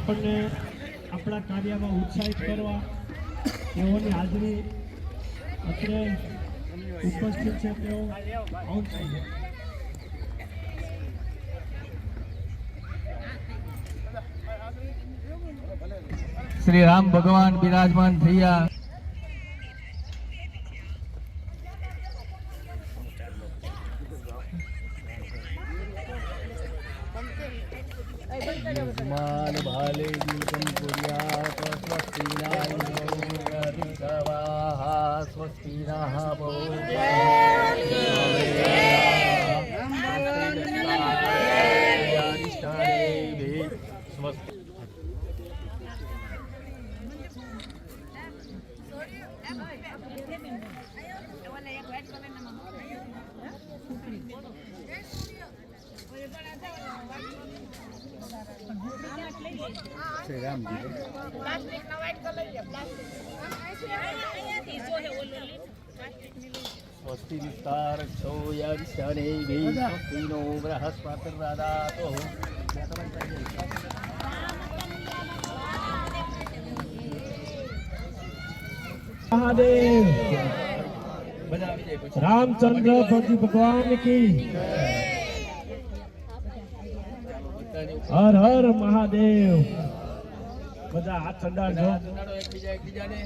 આપણને આપણા કાર્યમાં ઉત્સાહિત કરવા તેઓની હાજરી અત્રે ઉપસ્થિત છે તેઓ શ્રી રામ ભગવાન બિરાજમાન થયા। માન ભાલે દીકમ પુર્યાત સ્વસ્તિ નાયિનોર્વિષવાહ સ્વસ્તિ નઃ સ્વસ્તિ। स्वस्ति विस्तारक्षो यविष्ठनेभिः स्वस्ति नो बृहस्पतिर्दधातु। महादेव रामचंद्र भजी भगवान की हर हर महादेव। બધા હાથ સંડાળજો એકબીજાને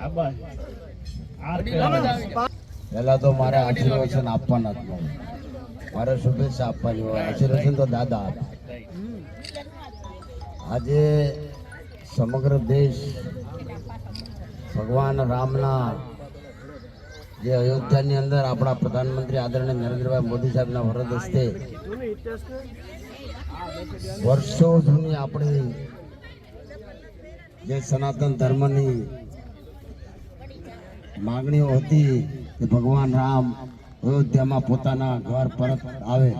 આભાર। પહેલા તો મારે આશીર્વચન આપવાના જ હોય, મારે શુભેચ્છા આપવાની હોય। આશીર્વચન તો દાદા આપે। આજે સમગ્ર દેશ ભગવાન રામના જે અયોધ્યાની અંદર આપણા પ્રધાનમંત્રી આદરણીય નરેન્દ્રભાઈ મોદી સાહેબના વરદ હસ્તે વર્ષો જૂની આપણી જે સનાતન ધર્મની માગણીઓ હતી કે ભગવાન રામ અયોધ્યામાં પોતાના ઘર પરત આવે,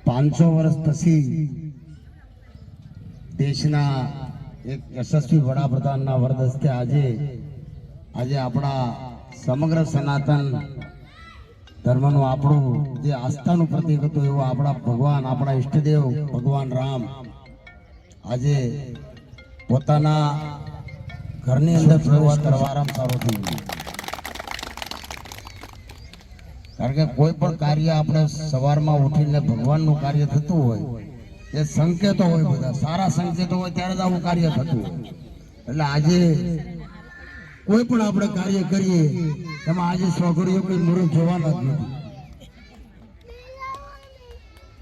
500 વર્ષ પછી દેશના એક યશસ્વી વડાપ્રધાનના વરદ હસ્તે આજે આપણા સમગ્ર સનાતન ધર્મનું આપણું જે આસ્થાનું પ્રતીક હતું એવું આપણા ભગવાન, આપણા ઈષ્ટદેવ ભગવાન રામ આજે પોતાના ઘરની અંદર પ્રવેશ કરવા આરામ સારો થઈ ગયો। કારણ કે કોઈ પણ કાર્ય આપણે સવારમાં ઉઠીને ભગવાનનું કાર્ય થતું હોય એ સંકેતો હોય, બધા સારા સંકેતો હોય ત્યારે જ આવું કાર્ય થતું હોય। એટલે આજે કોઈ પણ આપણે કાર્ય કરીએ એમાં આજે સ્વઘડીઓ કોઈ મુહૂર્ત જોવાના જ નથી।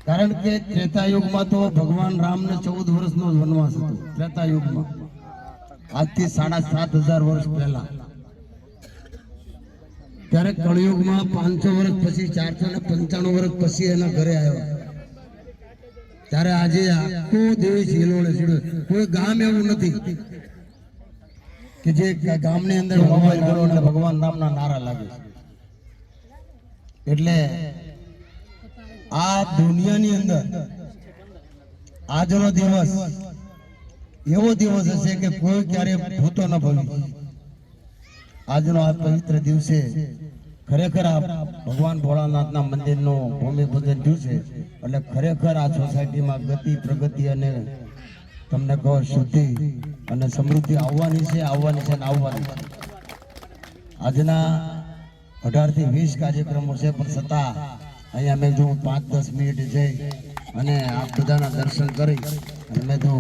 કારણ કે ત્રેતાયુગમાં તો ભગવાન રામને 14 વર્ષનો વનવાસ હતો ત્રેતાયુગમાં, આજથી 7,500 વર્ષ પહેલા। ત્યારે કળિયુગમાં 500 વર્ષ પછી 495 વર્ષ પછી એના ઘરે આવ્યા। ત્યારે આજે આખો દેશ હિલોળે છે, કોઈ ગામ એવું નથી કે જે ગામની અંદર મોબાઈલ કરો એટલે ભગવાન રામના નારા લાગે છે। એટલે આ દુનિયાની અંદર આજનો દિવસ એવો દિવસ હશે કે કોઈ ક્યારે ભૂતો ન ભૂલી। આજનો આ પવિત્ર દિવસે ખરેખર આ ભગવાન ભોળાનાથના મંદિરનું ભૂમિપૂજન થયું છે। એટલે ખરેખર આ સોસાયટીમાં ગતિ, પ્રગતિ અને તમને કહો શુદ્ધિ અને સમૃદ્ધિ આવવાની છે ને આવવાની છે। આજના 18 થી 20 કાર્યક્રમો છે, પણ છતાં અહીંયા મેં જો 5-10 મિનિટ જઈ અને આ બધાના દર્શન કરી અને મેં જો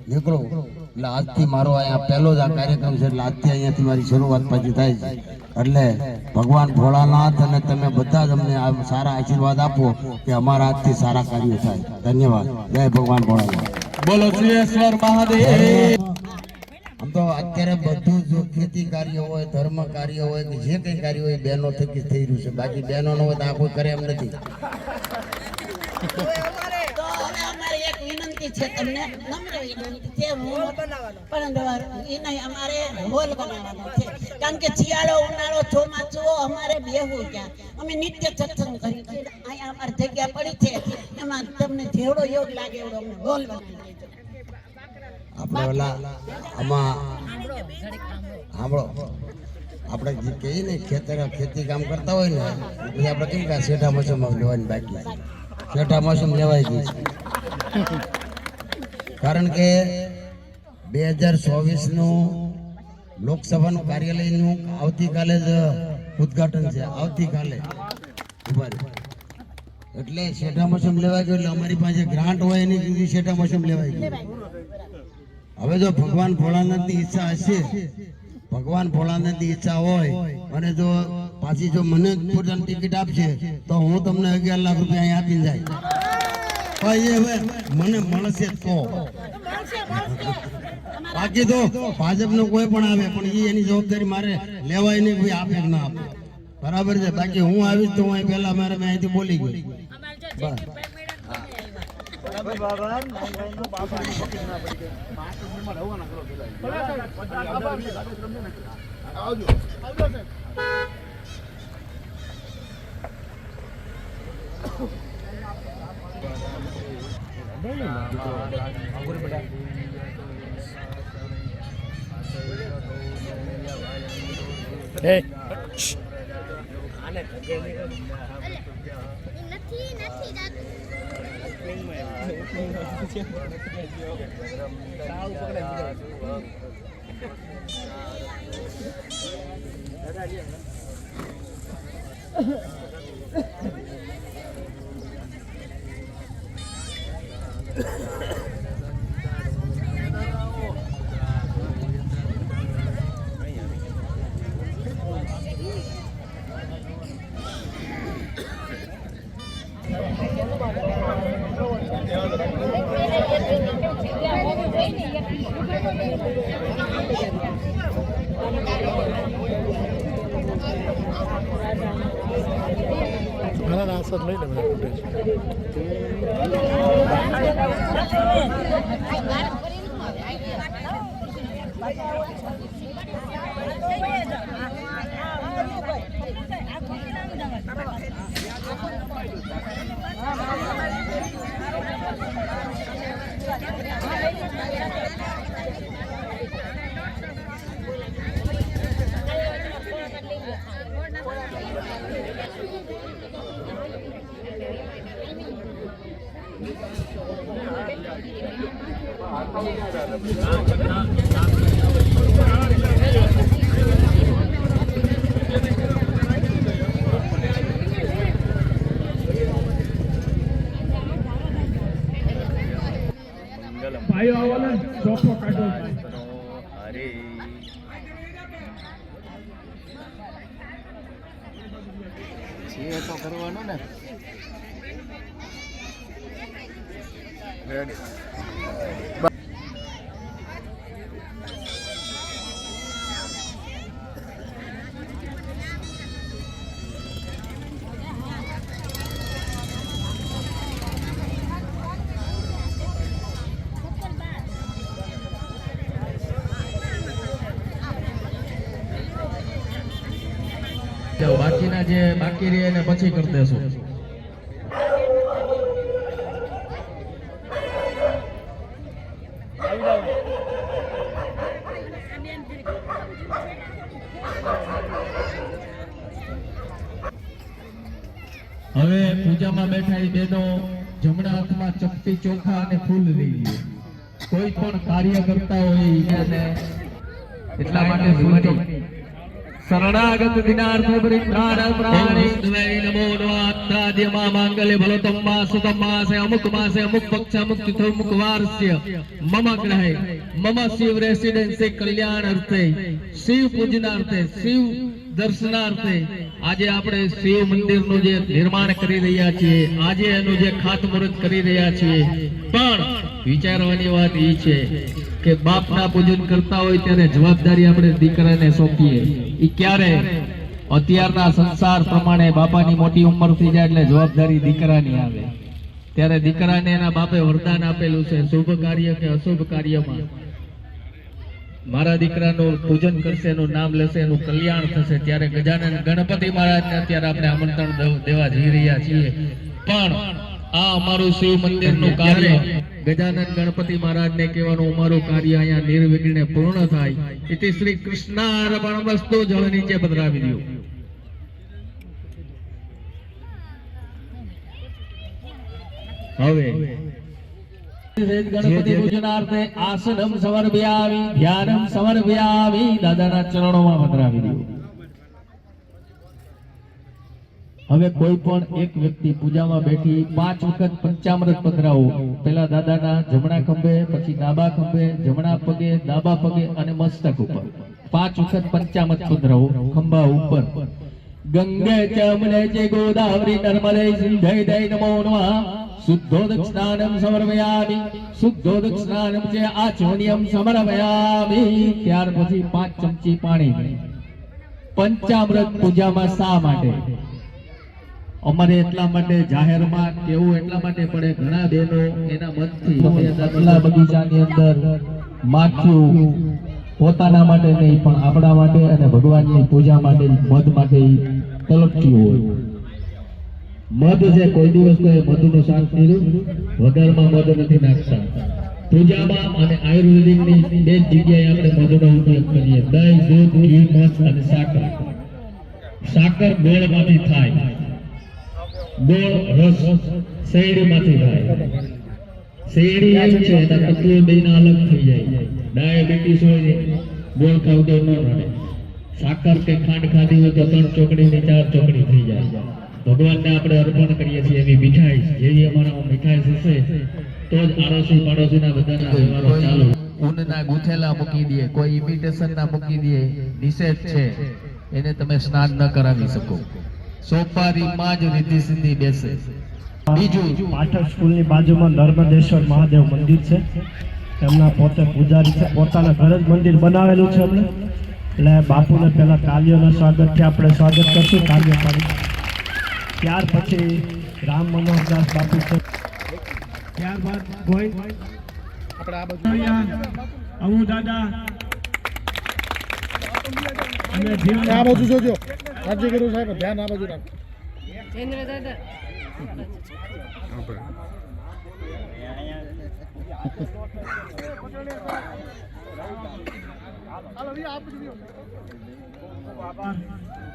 નીકળો એટલે આજથી મારો અહીંયા પહેલો જ આ કાર્યક્રમ છે। એટલે આજથી અહીંયાથી મારી શરૂઆત પાછી થાય છે। એટલે ભગવાન ભોળાનાથ અને તમે બધા જ અમને આ સારા આશીર્વાદ આપો કે અમારા આજથી સારા કાર્યો થાય। ધન્યવાદ। જય ભગવાન ભોળાનાથ। બોલો શ્રીશ્વર મહાદેવ। આમ તો અત્યારે બધું જો ખેતી કાર્ય હોય, ધર્મ કાર્ય હોય કે જે કઈ કાર્ય હોય બહેનો થકી થઈ રહ્યું છે। બાકી બહેનો ન હોય તો આ કોઈ કરે એમ નથી। છે તમને નમ્ર વિનંતી છે પણ એને અમારે હોલ બનાવવાનો છે। કારણ કે શિયાળો, ઉનાળો, ચોમાસું અમારે બેહવું ક્યાં, અમે નિત્ય સત્સંગ કરી છે। અહીંયા અમારી જગ્યા પડી છે, એમાં તમને જેવડો યોગ લાગે એવડો અમને હોલ બનાવી દેજો। આપણે ઓલા આમાં સાંભળો, આપણે જે કહીએ ને ખેતી કામ કરતા હોય ને પછી આપણે કેમ કે શેઠા મોસમ લેવાની બાકી, શેઠા મોસમ લેવાઈ ગઈ છે। કારણ કે 2024 નું લોકસભાનું કાર્યાલયનું આવતીકાલે જ ઉદ્ઘાટન છે. આવતીકાલે ઉભા રહો. એટલે શેઠા મોસમ લેવાય ગયો એટલે અમારી પાસે ગ્રાન્ટ હોય એની જુદી શેઠા મોસમ લેવાય ગયું. હવે જો ભગવાન ભોળાનાથની ઈચ્છા હશે, ભગવાન ભોળાનાથની ઈચ્છા હોય અને જો પાછી જો મને પોતાની ટિકિટ આપશે તો હું તમને 11 લાખ રૂપિયા અહીં આપીને જાય. પણ એ હવે મને મળશે તો, બાકી તો ભાજપનો કોઈ પણ આવે પણ એની જવાબદારી મારે લેવાય નહીં, કોઈ આપે કે ના આપે. બરાબર છે. બાકી હું આવીશ તો હું અહીં પહેલા મેં અહીંથી બોલી ગયો. બસ ભાઈઓ આવો ને, ચોખ્ખો કાઢો. હરે છે તો કરવાનું ને. બાકીના જે બાકી રહે એને પછી કરી દેશું. હવે પૂજામાં બેઠા એ બેનો જમણા હાથમાં ચપટી ચોખા અને ફૂલ લઈ લે. કોઈ પણ કાર્ય કરતા હોય એને એટલા માટે ફૂલની શરણાગત દિનાર્થ પરિત્રાણ પ્રાણે નમો નમઃ માંગલ્ય ભલતમ્મા સુતમ્માસે અમુક માસે અમુક પક્ષ અમુક તિથિ અમુક વાર્ષ્ય મમ ગ્રહે મમ શિવ રેસિડેન્સી કલ્યાણ અર્થે શિવ પૂજનાર્થે શિવ દર્શનાર્થે આજે આપણે શિવ મંદિરનું જે નિર્માણ કરી રહ્યા છીએ, આજે એનું જે ખાતમુહૂર્ત કરી રહ્યા છીએ, પણ વિચારવાની વાત એ છે કે બાપના પૂજન કરતા હોય ત્યારે જવાબદારી આપણે દીકરાને સોંપીએ. એ ક્યારે? અત્યારના સંસાર પ્રમાણે બાપાની મોટી ઉંમર થઈ જાય એટલે જવાબદારી દીકરાની આવે. ત્યારે દીકરાને એના બાપે વરદાન આપેલું છે, શુભ કાર્ય કે અશુભ કાર્યમાં મારા દીકરાનું પૂજન કરશે, એનું નામ લેશે, એનું કલ્યાણ થશે. ત્યારે ગજાનન ગણપતિ મહારાજને અત્યારે આપણે આમંત્રણ દેવા જઈ રહ્યા છીએ. પણ આ અમારું શિવ મંદિરનું કાર્ય ગજાનન ગણપતિ મહારાજને કહેવાનું અમારું કાર્ય અહીંયા નિર્વિઘ્ને પૂર્ણ થાય. ઇતિ શ્રી કૃષ્ણાર્પણમસ્તુ. જળ નીચે પધરાવી દો. હવે ગણપતિ પૂજનાર્થે આસનમ સમર્પયામિ ધ્યાનમ સમર્પયામિ દાદાના ચરણોમાં પધરાવી દો. હવે કોઈ પણ એક વ્યક્તિ પૂજામાં બેઠી 5 વખત પંચામૃત પધરાવો. પહેલા દાદાના જમણા ખંભે, પછી ડાબા ખંભે, જમણા પગે, ડાબા પગે અને મસ્તક ઉપર 5 વખત પંચામૃત પધરાવો ખંભા ઉપર. ગંગે ચ યમુને ચ ગોદાવરી નર્મદે સિંધે દે નમો નમઃ. શુદ્ધોદક સ્નાનમ સમર્પયામિ શુદ્ધોદક સ્નાનમ ચ આચમનિયમ સમર્પયામિ. ત્યાર પછી 5 ચમચી પાણી. પંચામૃત પૂજામાં શા માટે? અમારે એટલા માટે જાહેરમાં કેવું એટલા માટે પડે, ઘણા બહેનો એના મનથી દાદલા બગીચાની અંદર માખ્યું પોતાના માટે નહીં પણ આપણા માટે અને ભગવાનની પૂજા માટે મધ માટે તલપતી હોય. મધ છે કોઈ દિવસ કોઈ મધનું શાક કર્યું વઘારમાં મધ નથી નાખતા. પૂજામાં અને આયુર્વેદિકની 2 જગ્યાએ આપણે મધનો ઉપયોગ કરીએ: દહીં, દૂધ, ઘી, મધ અને સાકર. સાકર ગોળમાંથી થાય, ગોળ રસ શેરડીમાંથી થાય. શેરડી એમ છે એના તત્વો બેના અલગ થઈ જાય. ડાયાબિટીસ હોય ગોળ ખાવ તો ન રડે. સાકર કે ખાંડ ખાધી હોય તો 3 ચોકડી ને 4 ચોકડી થઈ જાય. ભગવાનને આપણે અર્પણ કરીએ છીએ એવી મીઠાઈ. જેવી અમારા મીઠાઈ હશે તો જ આડોશી પાડોશીના બધાના વ્યવહારો ચાલુ. ઊનના ગુથેલા મૂકી દે, કોઈ ઇમિટેશનના મૂકી દે, નિષેધ છે. એને તમે સ્નાન ન કરાવી શકો. સોપારીમાં જ રીતિ સિદ્ધિ બેસે. બીજું પાઠક સ્કૂલની બાજુમાં નર્મદેશ્વર મહાદેવ મંદિર છે. એમના પોતે પૂજારી છે, પોતાના ઘરે જ મંદિર બનાવેલું છે એમણે. એટલે બાપુને પહેલા કાલ્યોના સ્વાગતથી આપણે સ્વાગત કરશું કાર્યપાળી. ત્યાર પછી રામ મનોહરદાસ બાપુ છે. ત્યારબાદ કોઈ અમુ દાદા અને જીવન આ બાજુ જોજો. રાજ્ય ગુરુ સાહેબ ધ્યાન આ બાજુ રાખો.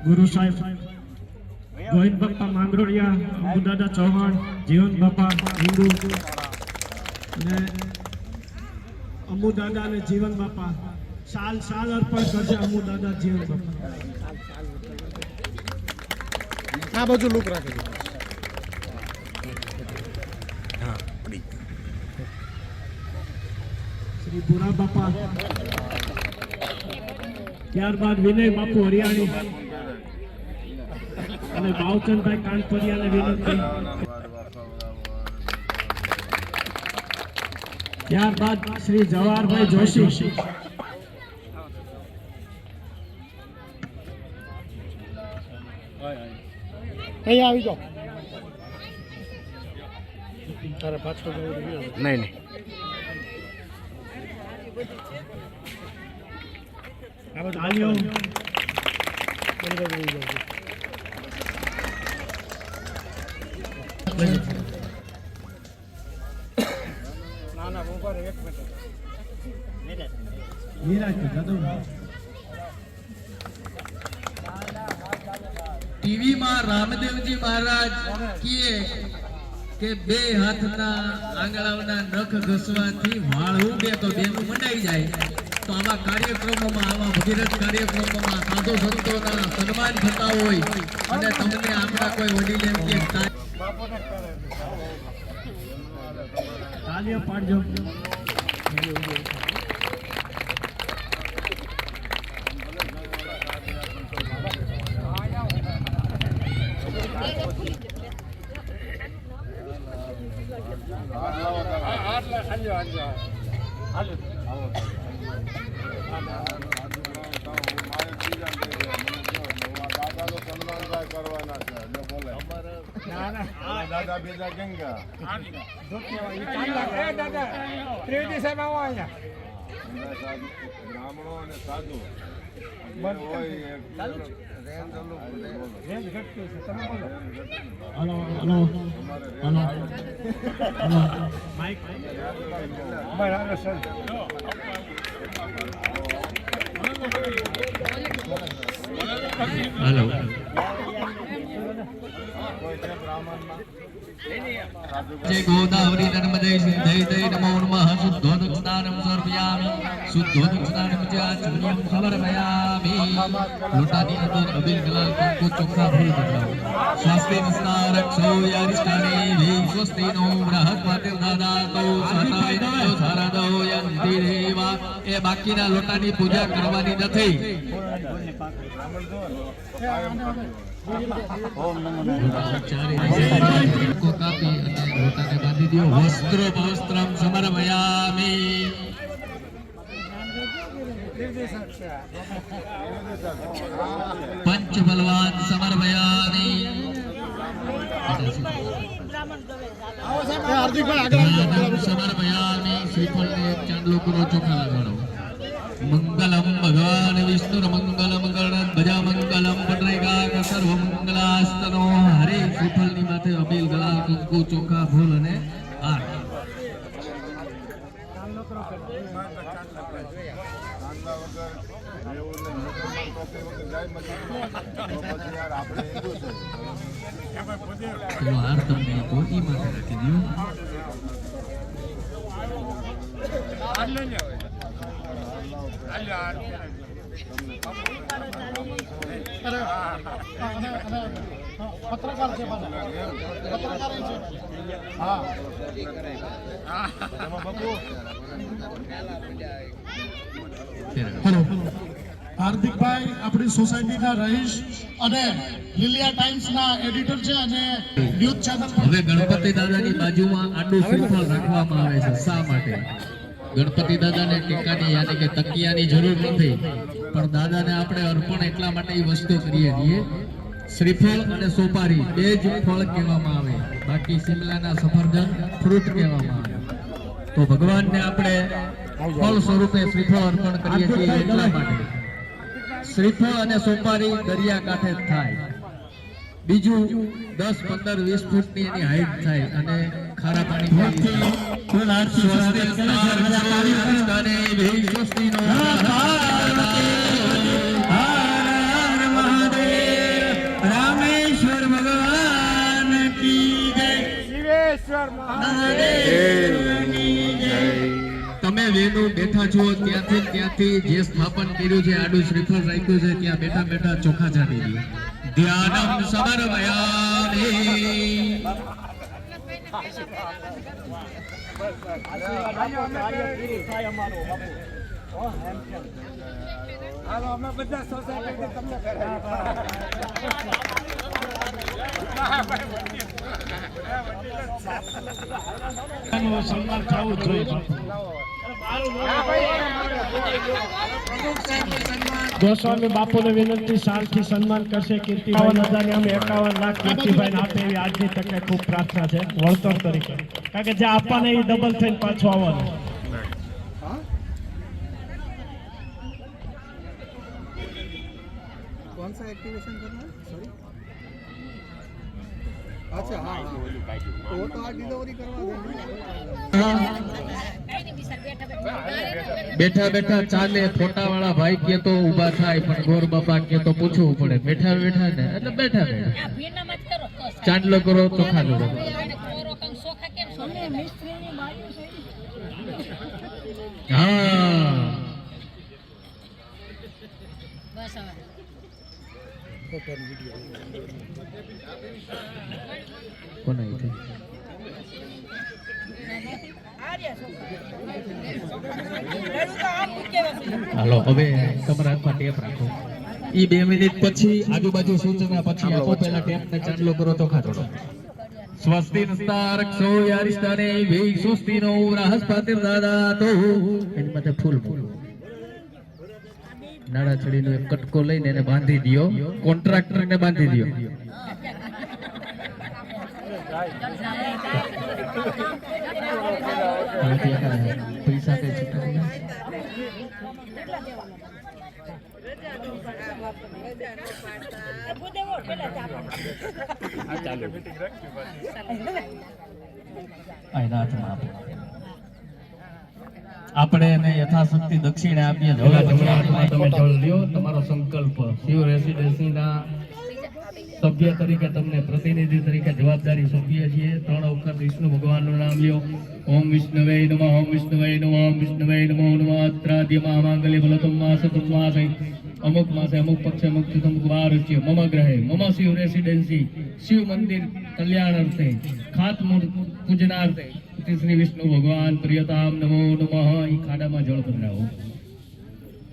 ગુરુ સાહેબ ગોવિંદ બાપા માંગરોળિયા, અમુ દાદા ચૌહાણ, જીવન બાપા હિન્દુ અને અમુ દાદા અને જીવન બાપા સાલ અર્પણ કરશે. અમુ દાદા, જીવન બાપા આ બાજુ લુક રાખે છે. શ્રી પુરા બાપા. ત્યારબાદ વિનય બાપુ હરિયાણી અને ભાવચંદભાઈ કાનપરિયાને વિનંતી. ત્યારબાદ શ્રી જવાહરભાઈ જોશી. અહીંયા આવી જાઓ. તારે પાછળ નહીં. આ બાજુ તાલીઓ. ના ઉપર 1 મિનિટ. ટીવીમાં રામદેવજી મહારાજ કહે કે 2 હાથના આંગળાઓના નખ ઘસવાથી વાળ ઉગે તો બેનું મંડાઈ જાય. તો આવા કાર્યક્રમોમાં, આવા ભગીરથ કાર્યક્રમોમાં સાધુ સંતોના સન્માન થતા હોય અને તમને આપણા કોઈ વડીલ એમ કે તાલીઓ પાડજો. દાદા બીજા કેમ ગયા? ત્રિવેદી સાહેબ આવો અહીંયા. બ્રાહ્મણો અને સાધુ હાલો. जय गोदावरी नर्मदे सिंधे दे नमो नमः शुद्धोदक स्नानं समर्पयामि शुद्धोदक स्नानं च चूर्णं समर्पयामि लोटानी अंदर अबीर गुलाल को चोखा फूल बदलाओ स्वास्ति स्नारक्षो यारिष्ठाने वे स्वस्ति नो बृहस्पति दादातो सताय नो सारदो यंति देवा ए बाकीना लोटानी पूजा करवानी નથી को कापी અને લોટાને બાંધી દો વસ્ત્રો વસ્ત્રમ સમર્પયામિ पंच बलवान समर्पयामि समर्पयामि श्रीफल ने चांदलो करो चोखा लगाड़ो मंगलम भगवान विष्णु मंगलम गणन भजा मंगलम पटरेगा सर्व मंगलास्तनो हरे श्रीफल ની માથે અબીલ ગલાલ કંકુ ચોખા ફૂલ અને હાર પેલો હાર તમને તો ઈ માટે રાખી દો પત્રકાર છે પત્રકાર છે હા હેલો હાર્દિકભાઈ આપણી સોસાયટીના રહીશ અને લીલિયા ટાઈમ્સના એડિટર છે અને ન્યૂઝ ચેનલ હવે ગણપતિ દાદાની બાજુમાં આડું શ્રીફળ રાખવામાં આવે છે શા માટે ગણપતિ દાદાને ટીકાની યાની કે તકિયાની જરૂર નથી પણ દાદાને આપણે અર્પણ એટલા માટે એ વસ્તુ કરીએ છીએ શ્રીફળ અને સોપારી બે જ ફળ કહેવામાં આવે બાકી શિમલાના સફરજન ફ્રૂટ કહેવામાં આવે તો ભગવાનને આપણે ફળ સ્વરૂપે શ્રીફળ અર્પણ કરીએ છીએ એટલા માટે શ્રીફળ અને સોપારી દરિયા કાંઠે જ થાય બીજું 10, 15, 20 ફૂટની એની હાઈટ થાય અને ખારા પાણી રામેશ્વર ભગવાન કી જય શિવેશ્વર મહાદેવની જય તમે વેનો બેઠા છો ત્યાંથી જે સ્થાપન કર્યું છે આડું શ્રીફળ રાખ્યું છે ત્યાં બેઠા બેઠા ચોખા ચાલી દો ધ્યાનમ સમર્પયામિ હાલો અમે બધા સોસાયટી તમને સન્માન થવું જ જોઈએ ગોસ્વામી બાપુને વિનંતી શાલથી સન્માન કરશે કીર્તિભાઈ નદાની અમે 51 લાખ કીર્તિભાઈ આપે એવી આજની તકે ખૂબ પ્રાર્થના છે વળતર તરીકે કારણ કે જે આપવાને એ ડબલ થઈને પાછું આવવાનું कौन सा एक्टिवेशन करना है सॉरी अच्छा हाँ वो तो आज डिलीवरी करवा देंगे બેઠા બેઠા ચાલે ફોટા વાળા ભાઈ કે તો ઊભા થાય પણ ગોર બાપા કે તો પૂછવું પડે બેઠા બેઠા ને એટલે બેઠા બેઠા ચાંદલો કરો ચોખા કરો હા કોણ આવી હાલો હવે તમારા હાથમાં ટેપ રાખો ઈ 2 મિનિટ પછી આજુબાજુ સૂચના પછી આપો પહેલા ટેપ ને ચાંદલો કરો તો ખાતરો સ્વસ્તિ નસ્તારક્ષો યારિષ્ટાને વે સુસ્તિનો બૃહસ્પતિ દાદાતો એની માથે ફૂલ મૂકો નાડા છડીનો એક કટકો લઈને એને બાંધી દિયો કોન્ટ્રાક્ટરને બાંધી દિયો પૈસા કઈ છૂટા આપણે એને યથાશક્તિ દક્ષિણે આપીએ તમે જળ લ્યો તમારો સંકલ્પ શિવ રેસિડેન્સીના સભ્ય તરીકે તમને પ્રતિનિધિ તરીકે જવાબદારી સોંપીએ છીએ. 3 વખત વિષ્ણુ ભગવાનનું નામ લ્યો. ઓમ વિષ્ણવે નમઃ, ઓમ વિષ્ણવે નમઃ, ઓમ વિષ્ણવે નમો નમઃ. ત્રાદ્ય મહામાંગલ્ય ફલતમ માસ માસે અમુક માસે અમુક પક્ષે અમુક તિથિ અમુક વાર છે. મમ ગ્રહે મમ શિવ રેસિડેન્સી શિવ મંદિર કલ્યાણાર્થે ખાતમુહૂર્ત પૂજનાર્થે શ્રી વિષ્ણુ ભગવાન પ્રિયતામ નમો નમઃ. એ ખાડામાં જળ પધરાવો.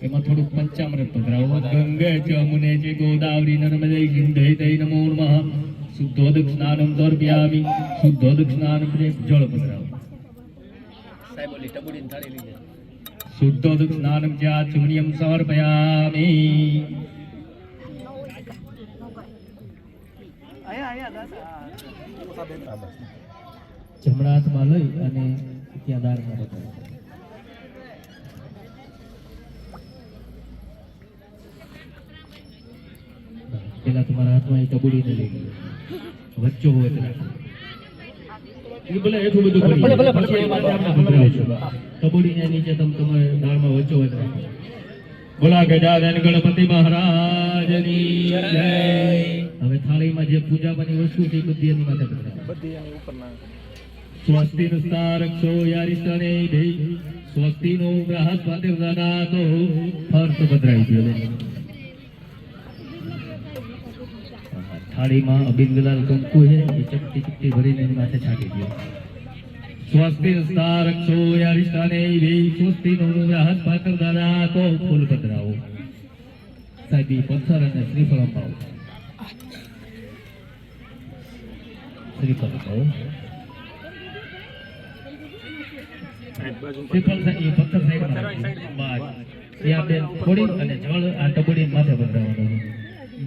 એમાં થોડુંક પંચામૃત પધરાવો. ગંગે ચ મુને ચ ગોદાવરી નર્મદે સિંધે તૈ નમો નમઃ. શુદ્ધોદક સ્નાનમ દર્પયામિ. શુદ્ધોદક સ્નાનમ જળ પધરાવો. સાહેબ ઓલી ટબુડીની થાળી લઈ જાય. શુદ્ધોદક સ્નાનમ ચાચુર્યમ સમર્પયામિ. જમણા હાથમાં લઈ અને ત્યાં દારમાં બતાવો. પેલા તમારા હાથમાં એ ટબુડીને લઈ ગયો. વચ્ચો હોય તો રાખો. એ ભલે એટલું બધું કરી પછી એમાં જ આપણે પધરાવશું. ટબુડીને નીચે તમે દાળમાં વચ્ચો હોય તો રાખો. બોલા ગજાનન ગણપતિ મહારાજની જય. હવે થાળીમાં જે પૂજાવાની વસ્તુ છે એ બધી એની માથે પધરાવો. સ્વસ્તિ નુસ્તારક્ષો યારિષ્ટને ભી સ્વસ્તિ નો બૃહસ્પતિ દદાતો. ફર્સ્ટ પધરાવી દો. થાળીમાં અબીલ ગુલાલ કંકુ છે એ ચપટી ચપટી ભરીને એની માથે છાંટી દો. સ્વસ્તિ નુસ્તારક્ષો યારિષ્ટને ભી સ્વસ્તિ નો બૃહસ્પતિ દદાતો. ફૂલ પધરાવો. સાહેબ પથ્થર અને શ્રીફળ અપાવો. શ્રીફળ અપાવો. શ્રીફળ એ પથ્થર સાઈડમાં રાખજો. બસ એ આપણે થોડી અને જળ આ ટબડી માથે પધરાવવાનું.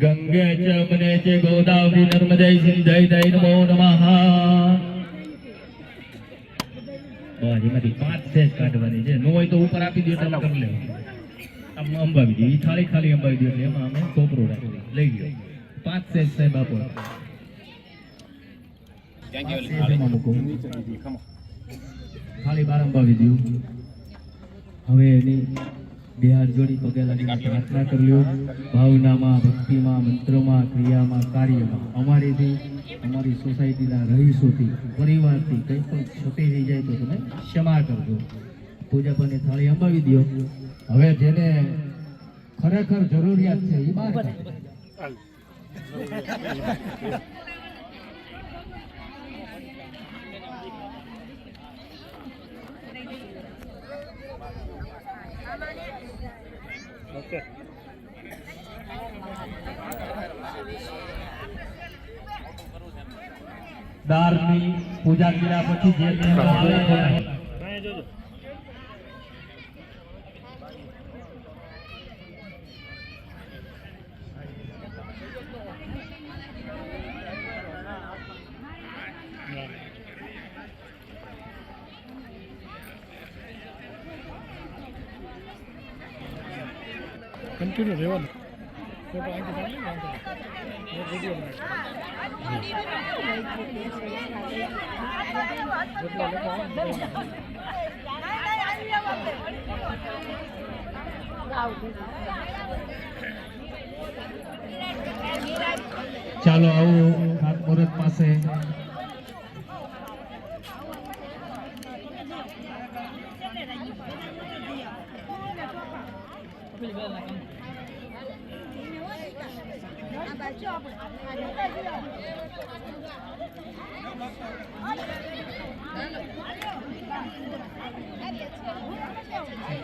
ગંગે ચ મને ચ ગોદાવરી નર્મદે સિંધે તૈ નમો નમઃ. બસ એમાંથી 5 સેજ કાઢવાની છે. નો હોય તો ઉપર આપી દો એટલે કરી લેવું. આમ અંબાવી દો. એ થાળી ખાલી અંબાવી દો એટલે એમાં અમે કોપરો રાખી લઈ ગયો. 5 સેજ સાહેબ આપો. એમાં મૂકો. ખાલી બાર અંબાવી દો. હવે એની બે હાથ જોડી પગે લાગીને પ્રાર્થના કરી લ્યો. ભાવનામાં, ભક્તિમાં, મંત્રમાં, ક્રિયામાં, કાર્યમાં અમારીથી, અમારી સોસાયટીના રહીશોથી, પરિવારથી કંઈ પણ ક્ષતિ થઈ જાય તો તમે ક્ષમા કરજો. પૂજાપાની થાળી અંબાવી દો. હવે જેને ખરેખર જરૂરિયાત છે એ બહાર કાઢો. દારની પૂજા કર્યા પછી જે કન્ટિન્યુ રહેવાનું. ફોટો આંકી પાડી વાંધો નહીં. જેટલા લોકો ચાલો આવું ખાતમુહૂર્ત પાસે.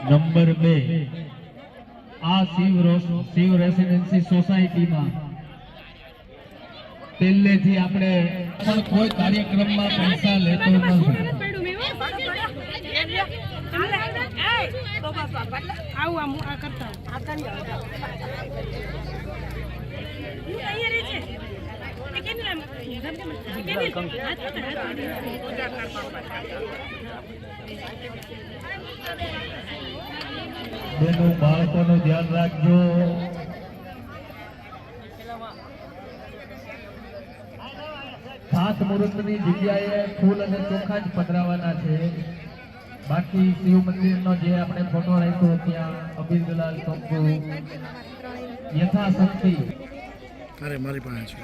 નંબર 2 આ શિવ રેસિડેન્સી સોસાયટીમાં પહેલેથી આપણે પણ કોઈ કાર્યક્રમમાં પૈસા લેતો નથી. બેનો બાળકોનું ધ્યાન રાખજો. ખાતમુહૂર્તની જગ્યાએ ફૂલ અને ચોખા જ પધરાવાના છે. બાકી શિવ મંદિરનો જે આપણે ફોટો રાખ્યો ત્યાં અબીલ ગુલાલ કંકુ યથાશક્તિ અરે મારી પાસે છે.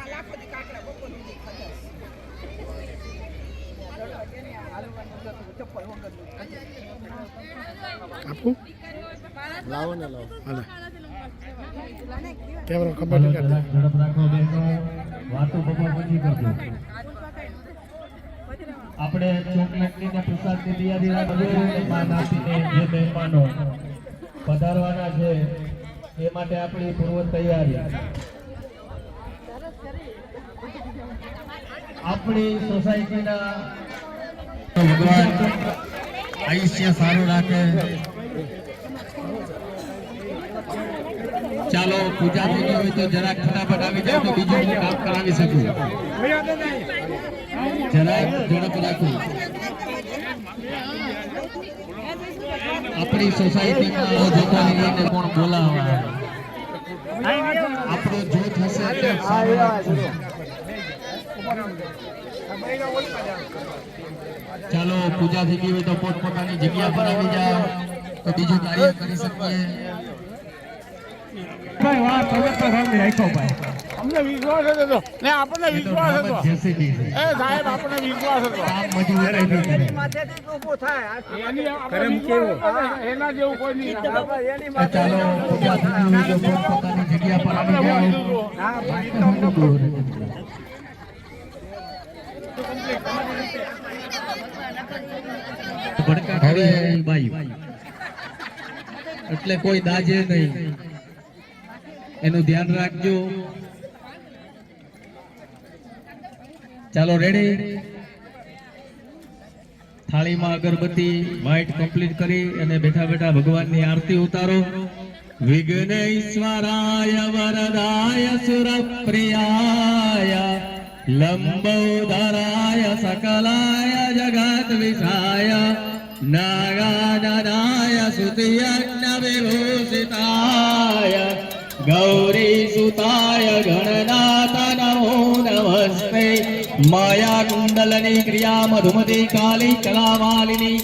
આપું લાવો ને લાવો હાલે કેમેરા ખબર નહીં કરતા. ઝડપ રાખો બહેનો, વાતો બપોર પછી કરજો. આપણે ચોકલેટની ને પ્રસાદની તૈયારી રાખીએ. માન આપીને જે મહેમાનો પધારવાના છે એ માટે આપણી પૂર્વ તૈયારી. આપણી સોસાયટીના ભગવાન આયુષ્ય સારું રાખે. ચાલો પૂજા થઈ ગઈ હોય તો જરાક ફટાફટ આવી જાય તો બીજું હું કામ કરાવી શકું. જરાક ઝડપ રાખો. આપણી સોસાયટીમાં જોતા રહીને કોણ બોલાવા આપણો જૂથ હશે એટલે સારું રાખશું. ચાલો પૂજા થઈ ગઈ હોય તો પોતપોતાની જગ્યા પર આવી જાઓ તો બીજું કાર્ય કરી શકીએ. અમને વિશ્વાસ હતો ને આપણને વિશ્વાસ હતો એ સાહેબ આપણને વિશ્વાસ હતો એના જેવું કોઈ નહીં. ચાલો પૂજા થઈ ગઈ હોય તો પોતપોતાની જગ્યા પર આવી જાઓ. હવે ભાઈ એટલે કોઈ દાજે નહીં, એનું ધ્યાન રાખજો. ચાલો રેડી. થાળીમાં અગરબત્તી વ્હાઈટ કમ્પ્લીટ કરી અને બેઠા બેઠા ભગવાનની આરતી ઉતારો. વિઘ્નેશ્વરાય વરદાય સુરપ્રિયાય લંબોદરાય સકલાય જગત વિષાય નાગાનનાય સુતયજ્ઞ વિભૂષિતાય ગૌરી સુતાય ગણનાથ નમો નમસ્તે. માયા કુંડલની ક્રિયા મધુમતી કાલી કલામાલિની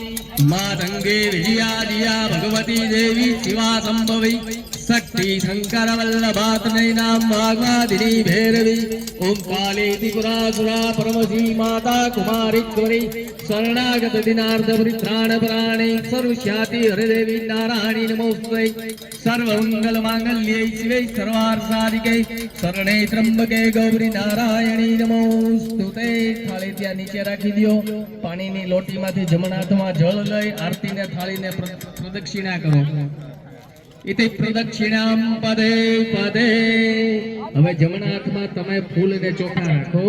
માતંગે વિજયા દિયા ભગવતી દેવી શિવા સંભવી શક્તિ શંકર વલ્લભાત્મય નામ વાગ્વાદિની ભૈરવી. ઓમ કાલી ત્રિપુરાસુરા પરમશી માતા કુમારીશ્વરી શરણાગત દિનાર્ધ પરિત્રાણ પ્રાણી સર્વશ્યાતિ હરિદેવી નારાયણી નમોસ્તે. સર્વમંગલ માંગલ્યે શિવે સર્વાર્થસાધિકે શરણે ત્રંબકે ગૌરી નારાયણી નમોસ્તુતે. થાળી ત્યાં નીચે રાખી દો. પાણીની લોટીમાંથી જમણા હાથમાં જળ લઈ આરતીને થાળીને પ્રદક્ષિણા કરો. ઇતિ પ્રદક્ષિણામ પદે પદે. હવે જમણા હાથમાં તમે ફૂલ અને ચોખા રાખો.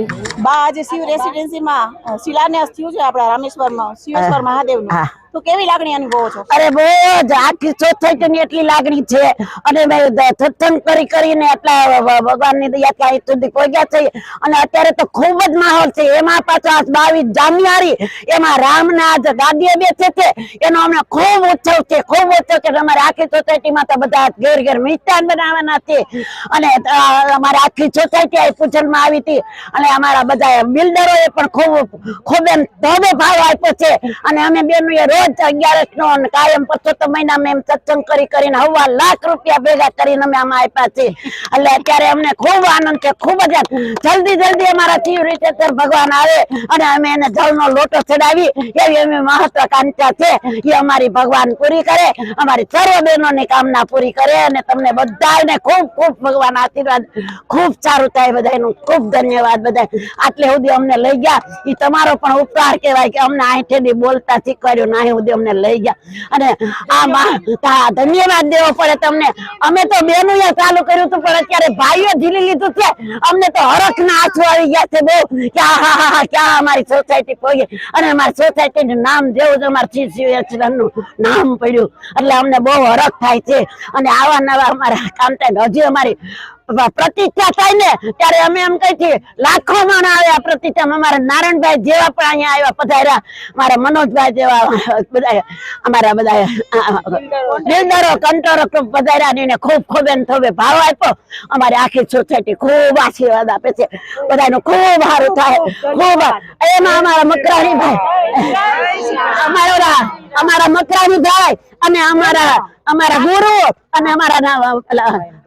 બા આજે શિવ રેસિડેન્સીમાં શિલાન્યાસ થયું છે આપણા રામેશ્વરમાં શિવેશ્વર મહાદેવનું. તો કેવી લાગણી અનુભવો છો? અરે બહુ જ આખી સોસાયટી ની એટલી લાગણી છે અને સત્સંગ કરીને એટલા ભગવાનની દયા ત્યાં સુધી પહોંચ્યા છે અને અત્યારે તો ખૂબ જ માહોલ છે. એમાં પાછા 22 જાન્યુઆરી એમાં રામના આજ ગાદીએ બેસે છે એનો અમને ખૂબ ઉત્સવ છે, ખૂબ ઉત્સવ છે. અમારી આખી સોસાયટીમાં તો બધા ઘેર ઘેર મિષ્ટાન બનાવવાના છે અને અમારી આખી સોસાયટી આ પૂજનમાં આવી હતી અને અમારા બધા બિલ્ડરોએ પણ ખૂબ એમ ધોબે ભાવ આપ્યો છે અને અમે બેનોએ રોજ 11 નો કાયમ 75 મહિનામાં એમ સત્સંગ કરીને 1.25 લાખ રૂપિયા ભેગા કરીને અમે આમાં આપ્યા છે. એટલે અત્યારે અમને ખૂબ આનંદ છે, ખૂબ જ જલ્દી અમારા શિવ રીતેશ્વર ભગવાન આવે અને અમે એને જળનો લોટો ચડાવી એવી અમે મહત્વાકાંક્ષા છે કે અમારી ભગવાન પૂરી કરે, અમારી સર્વ બહેનોની કામના પૂરી કરે અને તમને બધાને ખૂબ ભગવાન આશીર્વાદ. ખૂબ સારું થાય બધાનું. ખૂબ ધન્યવાદ બધા આટલે સુધી અમને લઈ ગયા એ તમારો પણ ઉપકાર કહેવાય કે અમને આઠેથી બોલતા શીખવાડ્યું ના સુધી અમને લઈ ગયા અને આ ધન્યવાદ દેવો પડે તમને. અમે તો બેનોએ ચાલુ કર્યું હતું પણ અત્યારે ભાઈઓ ઝીલી લીધું છે. અમને તો હરખ ના આંસુ આવી ગયા છે બહુ કે હા ક્યાં અમારી સોસાયટી પહોંચી અને અમારી સોસાયટી નું નામ જેવું જ અમારા શિવ નું નામ પડ્યું એટલે અમને બહુ હરખ થાય છે અને આવા નવા અમારા કામ થાય. હજી અમારી પ્રતિષ્ઠા થાય ને ત્યારે અમે એમ કહી છીએ લાખો માણસ આવ્યા પ્રતિષ્ઠામાં. અમારા નારાયણભાઈ જેવા પણ અહીંયા આવ્યા પધાર્યા, અમારા મનોજભાઈ જેવા બધા અમારા બધા બિલ્ડરો કંટોરો પધાર્યા ને ખૂબ એમ થોડે ભાવ આપ્યો. અમારી આખી સોસાયટી ખૂબ આશીર્વાદ આપે છે. બધાનું ખૂબ સારું થાય. ખૂબ એમાં અમારા મકરાણીભાઈ અમારા મકરાણીભાઈ અને અમારા ગુરુ અને અમારા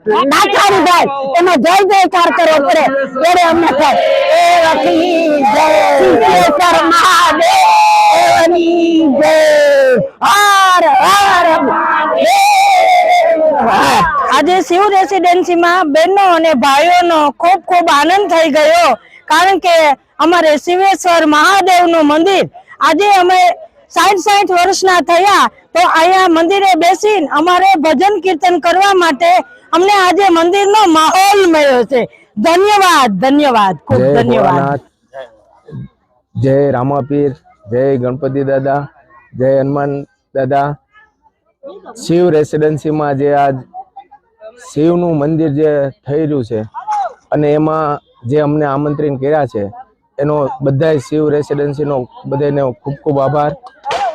નાથારી ભાઈ એનો જય જયકાર કરવો પડે ત્યારે અમને થાય એ લખી જય સિદ્ધેશ્વર મહાદેવની જય હર હર મહાદેવ। આજે શિવ રેસિડેન્સીમાં બહેનો અને ભાઈઓનો ખૂબ ખૂબ આનંદ થઈ ગયો કારણ કે અમારે શિવેશ્વર મહાદેવનું મંદિર આજે અમે 60 વર્ષના થયા તો અહીંયા મંદિરે બેસીને અમારે ભજન કીર્તન કરવા માટે અમને આજે મંદિરનો માહોલ મળ્યો છે। ધન્યવાદ ધન્યવાદ ખૂબ ધન્યવાદ। જય રામાપીર, જય ગણપતિ દાદા, જય હનુમાન દાદા। શિવ રેસિડેન્સીમાં જે આજ શિવનું મંદિર જે થઈ રહ્યું છે અને એમાં જે અમને આમંત્રણ કર્યા છે એનો બધાય શિવ રેસિડેન્સીનો બધાને ખૂબ ખૂબ આભાર।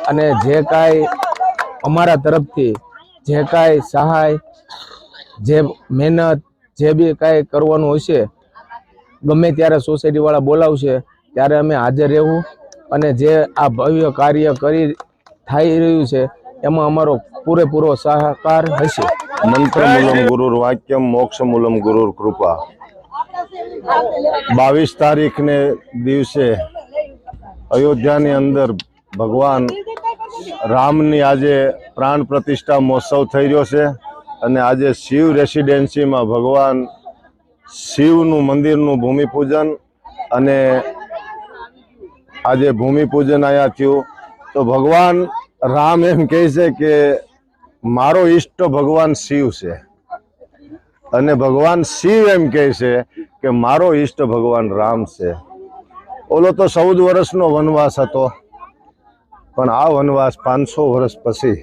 અને જે કાંઈ અમારા તરફથી જે કાંઈ સહાય, જે મહેનત, જે બી કાંઈ કરવાનું હશે ગમે ત્યારે સોસાયટીવાળા બોલાવશે ત્યારે અમે હાજર રહેવું અને જે આ ભવ્ય કાર્ય કરી થઈ રહ્યું છે એમાં અમારો પૂરેપૂરો સહકાર હશે। મંત્રમૂલમ ગુરુર વાક્યમ મોક્ષમૂલમ ગુરુર કૃપા। 22 તારીખને દિવસે અયોધ્યાની અંદર ભગવાન રામની આજે પ્રાણ પ્રતિષ્ઠા મહોત્સવ થઈ રહ્યો છે અને આજે શિવ રેસિડેન્સીમાં ભગવાન શિવનું મંદિરનું ભૂમિપૂજન અને આજે ભૂમિપૂજન અહીંયા થયું તો ભગવાન રામ એમ કહે છે કે મારો ઈષ્ટ ભગવાન શિવ છે અને ભગવાન શિવ એમ કહે છે કે મારો ઈષ્ટ ભગવાન રામ છે। ઓલો તો 14 વર્ષનો વનવાસ હતો પણ આ વનવાસ 500 વર્ષ પછી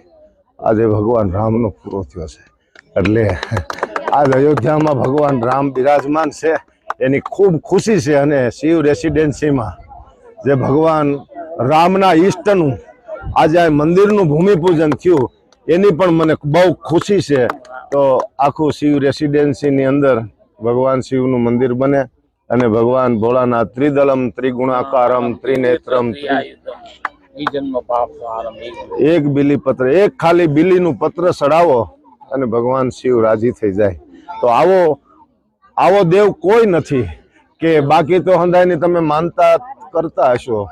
આજે ભગવાન રામનો પૂરો થયો છે એટલે આજ અયોધ્યામાં ભગવાન રામ બિરાજમાન છે એની ખૂબ ખુશી છે। અને શિવ રેસિડેન્સીમાં જે ભગવાન રામના ઈષ્ટનું આજે આ મંદિરનું ભૂમિપૂજન થયું એની પણ મને બહુ ખુશી છે। તો આખું શિવ રેસિડેન્સીની અંદર ભગવાન શિવનું મંદિર બને અને ભગવાન ભોળાનાથ ત્રિદલમ ત્રિગુણાકારમ ત્રિનેત્રમ એક બીલીપત્ર, એક ખાલી બીલીનું પત્ર ચડાવો અને ભગવાન શિવ રાજી થઈ જાય। તો આવો દેવ કોઈ નથી કે બાકી તો હંધાયની તમે માનતા કરતા હશો,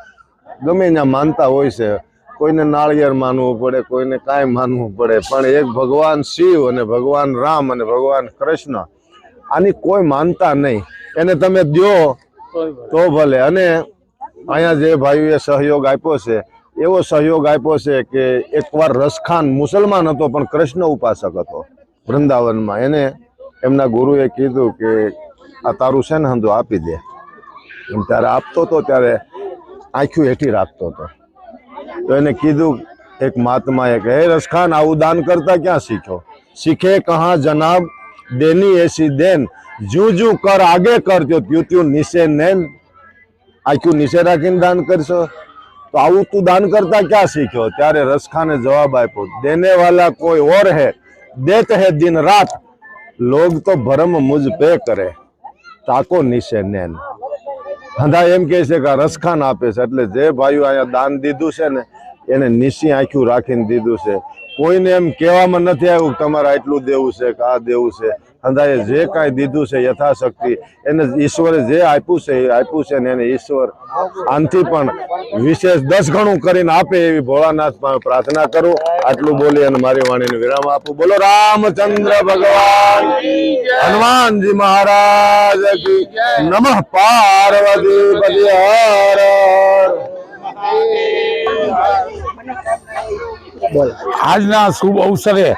ગમે ત્યાં માનતા હોય છે, કોઈને નાળિયેર માનવું પડે, કોઈને કાંઈ માનવું પડે, પણ એક ભગવાન શિવ અને ભગવાન રામ અને ભગવાન કૃષ્ણ આની કોઈ માનતા નહીં। એને તમે દો તો ભલે। અને અહીંયા જે ભાઈઓએ સહયોગ આપ્યો છે એવો સહયોગ આપ્યો છે કે એકવાર રસખાન મુસલમાન હતો પણ કૃષ્ણ ઉપાસક હતો વૃંદાવનમાં, એને એમના ગુરુએ કીધું કે આ તારું છે ને હંધો આપી દે। ત્યારે આપતો હતો ત્યારે આંખ્યું હેઠી રાખતો હતો તો એને કીધું એક મહાત્માએ કે હે રસખાન આવું દાન કરતા ક્યાં શીખ્યો? શીખે કહા જનાબ દેની એસી દેન જુ જુ કર આગે કરજો ત્યુ ત્યુ નીચે નેન। આંખ્યું નીચે રાખીને દાન કરશો તો આવું તું દાન કરતા ક્યાં શીખ્યો? ત્યારે રસખાને જવાબ આપ્યો દેને વાલા કોઈ ઓર હે દેતે હે દિન રાત લોગ તો ભરમ મુझ पे કરે તાકો નીચે નેન। હંધા એમ કહે છે કે રસખાન આપે છે એટલે જે ભાઈઓ અહીંયા દાન દીધું છે ને એને નીચી આંખ્યું રાખીને દીધું છે। કોઈને એમ કહેવામાં નથી આવ્યું તમારે આટલું દેવું છે કે આ દેવું છે। હંધાએ જે કાંઈ દીધું છે યથાશક્તિ એને ઈશ્વરે જે આપ્યું છે એ આપ્યું છે ને એને ઈશ્વર આનથી પણ વિશેષ 10 ગણું કરીને આપે એવી ભોળાનાથ પ્રાર્થના કરું। આટલું બોલી અને મારી વાણીને વિરામ આપું। બોલો રામચંદ્ર ભગવાન હનુમાનજી મહારાજ કી નમઃ પાર્વતી પતિ હર આજના શુભ અવસરે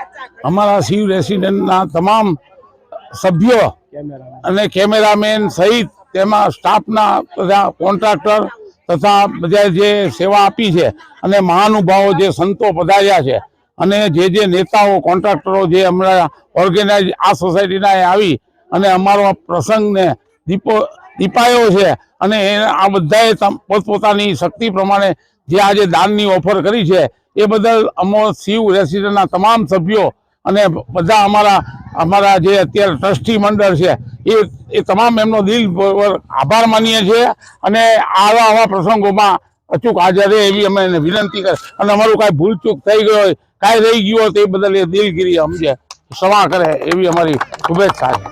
અમારા શિવ રેસિડેન્ટના તમામ સભ્યો અને કેમેરામેન સહિત તેમાં સ્ટાફના બધા કોન્ટ્રાક્ટર તથા બધા જે સેવા આપી છે અને મહાનુભાવો જે સંતો પધાર્યા છે અને જે નેતાઓ કોન્ટ્રાક્ટરો જે હમણાં ઓર્ગેનાઇઝ આ સોસાયટીના આવી અને અમારો પ્રસંગને દીપાયો છે અને આ બધાએ પોતપોતાની શક્તિ પ્રમાણે જે આજે દાનની ઓફર કરી છે એ બદલ અમો શિવ રેસિડેન્ટના તમામ સભ્યો અને બધા અમારા જે અત્યારે ટ્રસ્ટી મંડળ છે એ તમામ એમનો દિલપૂર્વક આભાર માનીએ છીએ અને આવા પ્રસંગોમાં અચૂક હાજર રહે એવી અમે એને વિનંતી કરી અને અમારું કાંઈ ભૂલચૂક થઈ ગયો હોય કાંઈ રહી ગયું હોય તો એ બદલ એ દિલગીરી સમજે। ક્ષમા કરે એવી અમારી શુભેચ્છા છે.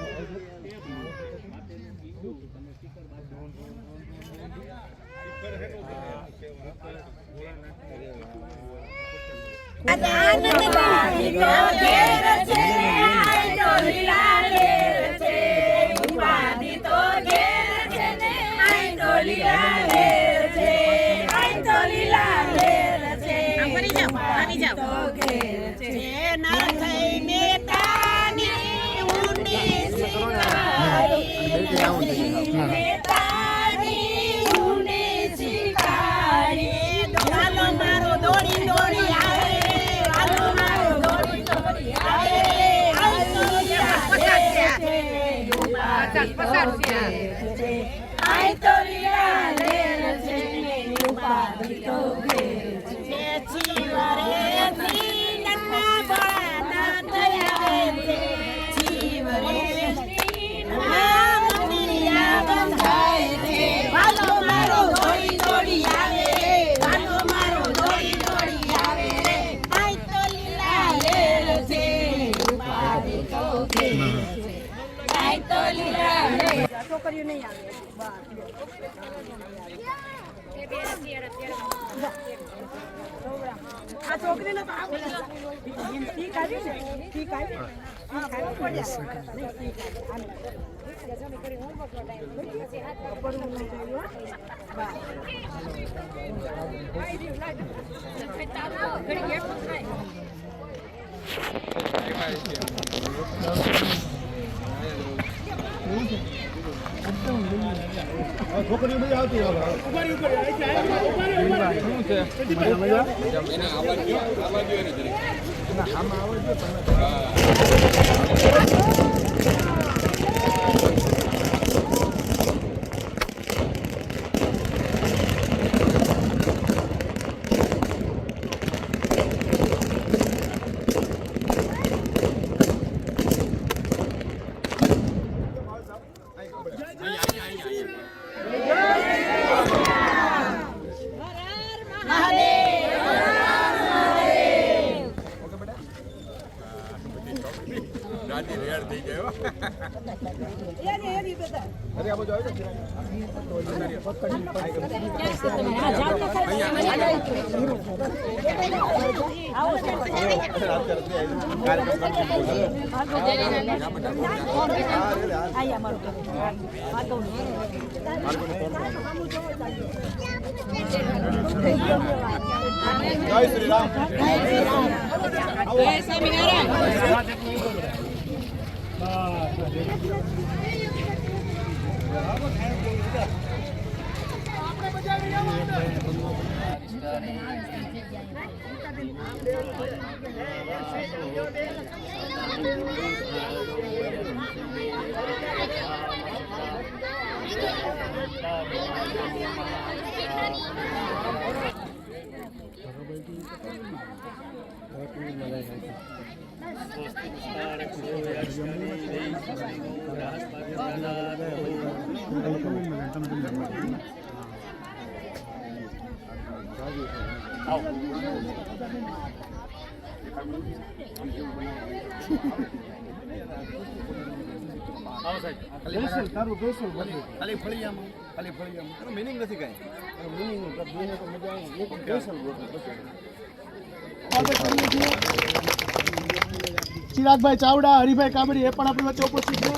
ચિરાગભાઈ ચાવડા, હરિભાઈ કાબરી એ પણ આપણી વચ્ચે ઉપસ્થિત છે.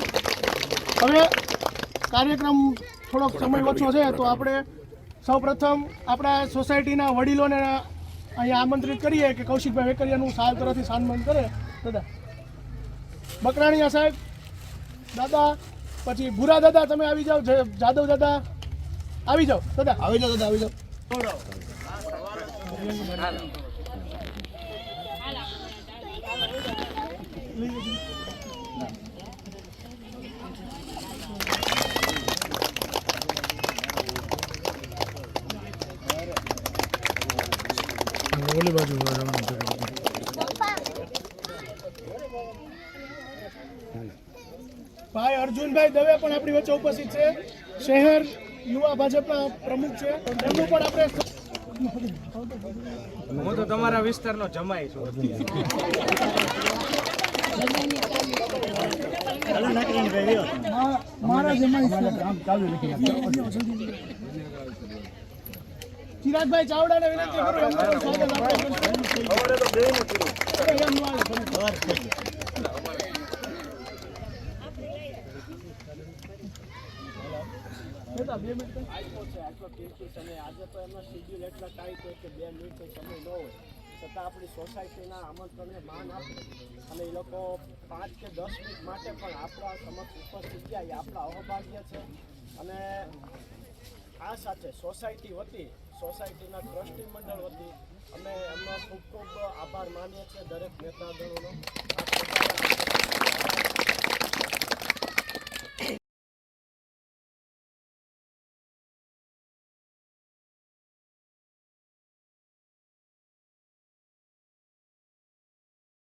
હવે કાર્યક્રમ થોડોક સમય ઓછો છે તો આપણે સૌપ્રથમ આપણા સોસાયટીના વડીલોને અહીંયા આમંત્રિત કરીએ કે કૌશિકભાઈ વેકરિયાનું સાહેબ તરફથી સન્માન કરે. દાદા બકરાણીયા સાહેબ, દાદા, પછી ભૂરા દાદા તમે આવી જાઓ, જાદવ દાદા આવી જાઓ. દાદા આવી જાઓ, દાદા આવી જાઓ. ભાઈ અર્જુનભાઈ દવે પણ આપણી વચ્ચે ઉપસ્થિત છે, શહેર યુવા ભાજપના પ્રમુખ છે. એમનું પણ આપણે હું તો તમારા વિસ્તારનો જમાઈ છું. ચિરાગભાઈ ચાવડાને વિનંતી કરું એમનું સ્વાગત આજે તો એમનો શેડ્યુલ એટલા ટાઈટ હોય કે 2 મિનિટ સમય ન હોય છતાં આપણી સોસાયટીના આમંત્રણને માન આપે અને એ લોકો 5 કે 10 મિનિટ માટે પણ આપણા સમક્ષ ઉપસ્થિત ગયા એ આપણા અહોભાગ્ય છે. અને આ સાથે સોસાયટી વતી સોસાયટીના ટ્રસ્ટી મંડળ વતી અમે એમનો ખૂબ ખૂબ આભાર માનીએ છીએ દરેક નેતાગણોનો.